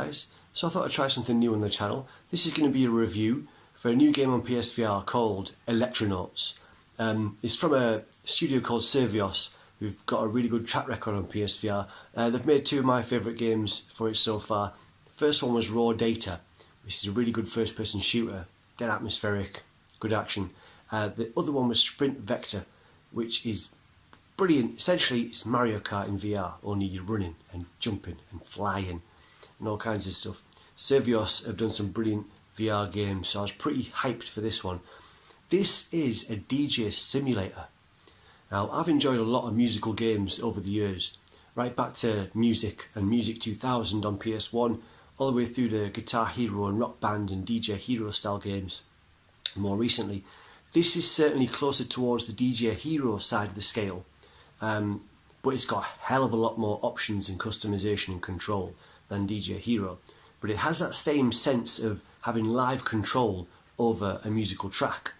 guys, so I thought I'd try something new on the channel. This is going to be a review for a new game on PSVR called Electronauts. It's from a studio called Survios, who've got a really good track record on PSVR. They've made two of my favourite games for it so far. The first one was Raw Data, which is a really good first person shooter, dead atmospheric, good action. The other one was Sprint Vector, which is brilliant. Essentially it's Mario Kart in VR, only you're running and jumping and flying and all kinds of stuff. Survios have done some brilliant VR games, so I was pretty hyped for this one. This is a DJ simulator. Now, I've enjoyed a lot of musical games over the years, right back to Music and Music 2000 on PS1, all the way through to Guitar Hero and Rock Band and DJ Hero style games more recently. This is certainly closer towards the DJ Hero side of the scale, but it's got a hell of a lot more options and customization and control than DJ Hero. But it has that same sense of having live control over a musical track.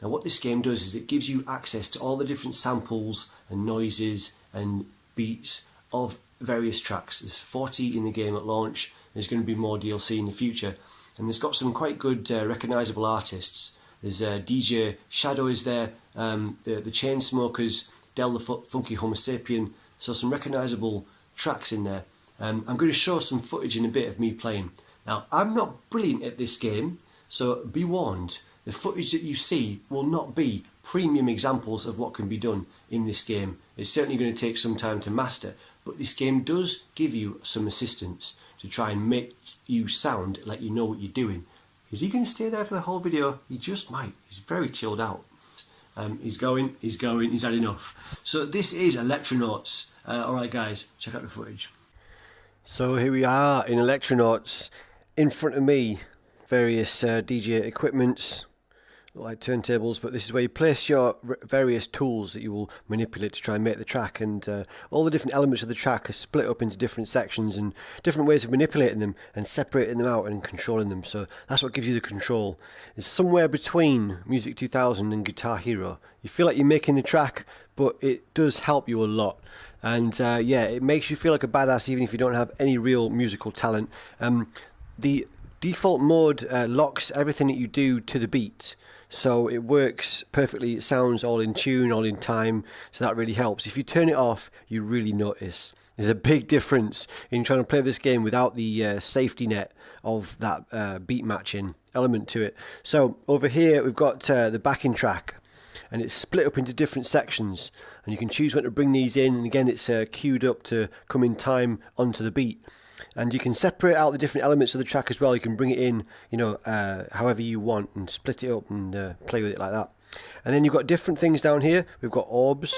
Now what this game does is it gives you access to all the different samples and noises and beats of various tracks. There's 40 in the game at launch. There's going to be more DLC in the future, and there's got some quite good recognisable artists. There's DJ Shadow is there, the Chainsmokers, Del the Funky Homo Sapien, so some recognisable tracks in there. I'm going to show some footage in a bit of me playing. Now, I'm not brilliant at this game, so be warned, the footage that you see will not be premium examples of what can be done in this game. It's certainly going to take some time to master, but this game does give you some assistance to try and make you sound like you know what you're doing. Is he going to stay there for the whole video? He just might. He's very chilled out. He's going, he's had enough. So this is Electronauts. Alright guys, check out the footage. So here we are in Electronauts. In front of me, various DJ equipments, like turntables, but this is where you place your various tools that you will manipulate to try and make the track, and all the different elements of the track are split up into different sections and different ways of manipulating them and separating them out and controlling them. So that's what gives you the control. It's somewhere between Music 2000 and Guitar Hero. You feel like you're making the track, but it does help you a lot. And yeah, it makes you feel like a badass even if you don't have any real musical talent. The default mode locks everything that you do to the beat, so it works perfectly. It sounds all in tune, all in time, so that really helps. If you turn it off, you really notice there's a big difference in trying to play this game without the safety net of that beat matching element to it. So over here we've got the backing track, and it's split up into different sections, and you can choose when to bring these in, and again it's queued up to come in time onto the beat. And you can separate out the different elements of the track as well. You can bring it in, you know, however you want, and split it up and play with it like that. And then you've got different things down here. We've got orbs,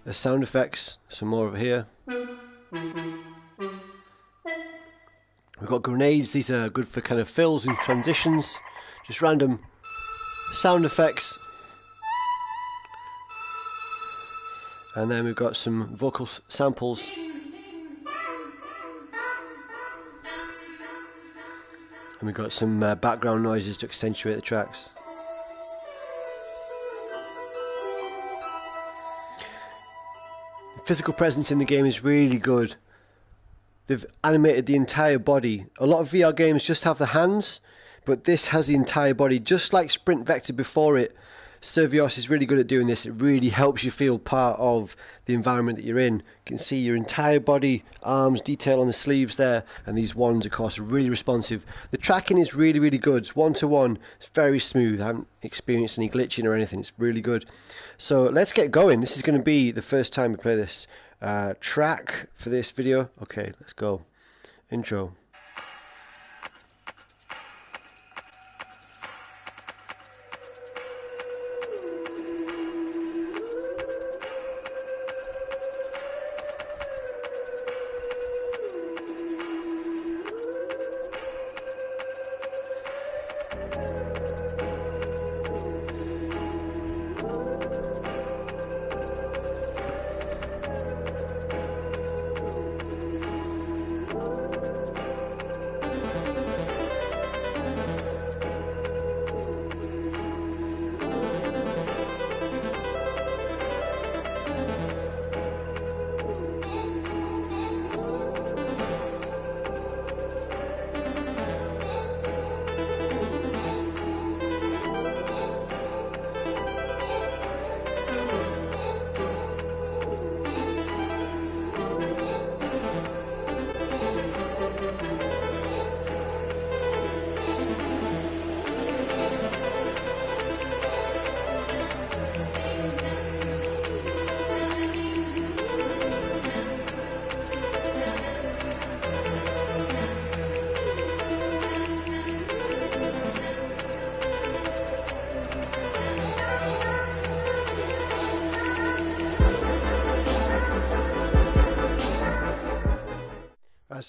the sound effects, some more over here. We've got grenades. These are good for kind of fills and transitions, just random sound effects. And then we've got some vocal samples. And we've got some background noises to accentuate the tracks. The physical presence in the game is really good. They've animated the entire body. A lot of VR games just have the hands, but this has the entire body, just like Sprint Vector before it. Survios is really good at doing this. It really helps you feel part of the environment that you're in. You can see your entire body, arms, detail on the sleeves there, and these wands of course are really responsive. The tracking is really, really good. It's one-to-one. It's very smooth. I haven't experienced any glitching or anything. It's really good. So let's get going. This is going to be the first time we play this track for this video. Okay, let's go. Intro.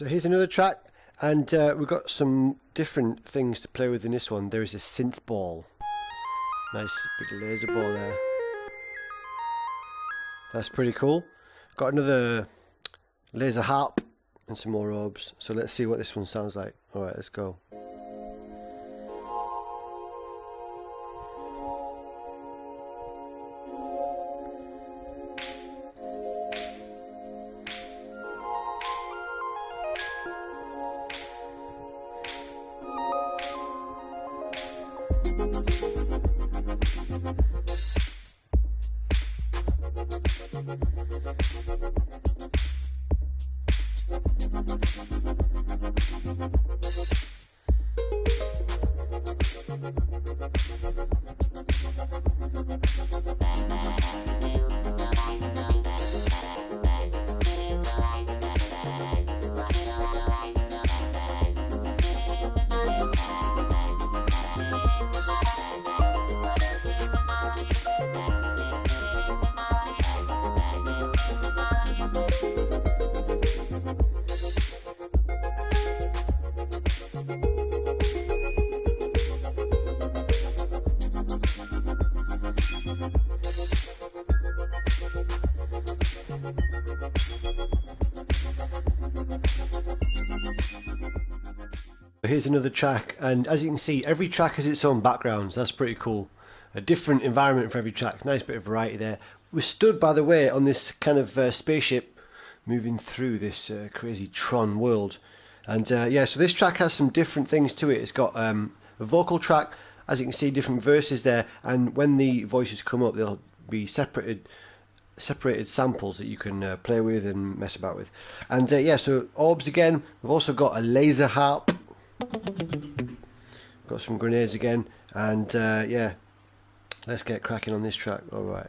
So here's another track, and we've got some different things to play with in this one. There is a synth ball. Nice big laser ball there. That's pretty cool. Got another laser harp and some more orbs. So let's see what this one sounds like. Alright, let's go. Here's another track, and as you can see, every track has its own backgrounds. That's pretty cool. A different environment for every track. Nice bit of variety there. We're stood, by the way, on this kind of spaceship moving through this crazy Tron world. And yeah, so this track has some different things to it. It's got a vocal track, as you can see, different verses there, and when the voices come up, they'll be separated samples that you can play with and mess about with. And yeah, so orbs again. We've also got a laser harp. Got some grenades again, and yeah, let's get cracking on this track. Alright.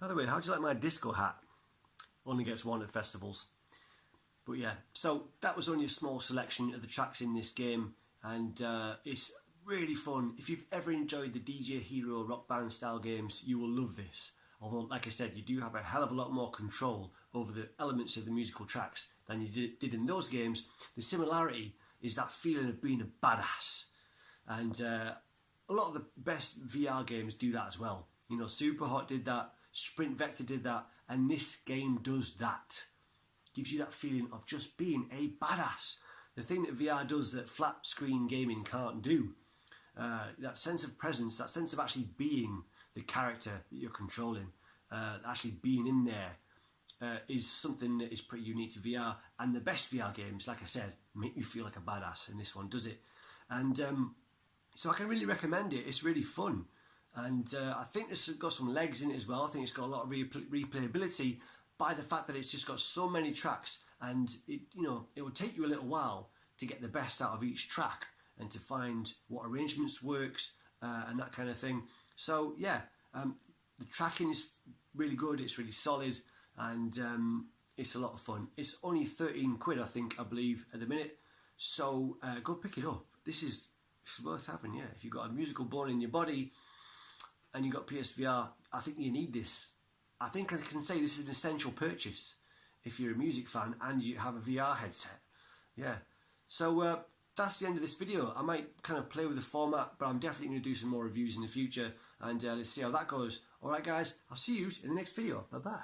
By the way, how do you like my disco hat? Only gets one at festivals. But yeah, so that was only a small selection of the tracks in this game, and it's really fun. If you've ever enjoyed the DJ Hero Rock Band style games, you will love this. Although, like I said, you do have a hell of a lot more control over the elements of the musical tracks than you did in those games. The similarity is that feeling of being a badass. And a lot of the best VR games do that as well. You know, Superhot did that, Sprint Vector did that, and this game does that. Gives you that feeling of just being a badass. The thing that VR does that flat screen gaming can't do. That sense of presence, that sense of actually being the character that you're controlling, actually being in there, is something that is pretty unique to VR. And the best VR games, like I said, make you feel like a badass, and this one does it. And so I can really recommend it. It's really fun. And I think it's got some legs in it as well. I think it's got a lot of replayability by the fact that it's just got so many tracks, and it will take you a little while to get the best out of each track and to find what arrangements works and that kind of thing. So yeah, The tracking is really good, it's really solid, and it's a lot of fun. It's only 13 quid, I think, I believe, at the minute. So go pick it up. This is worth having, yeah. If you've got a musical bone in your body and you've got PSVR, I think you need this. I think I can say this is an essential purchase if you're a music fan and you have a VR headset. Yeah. So that's the end of this video. I might kind of play with the format, but I'm definitely going to do some more reviews in the future, and let's see how that goes. Alright guys, I'll see you in the next video. Bye bye.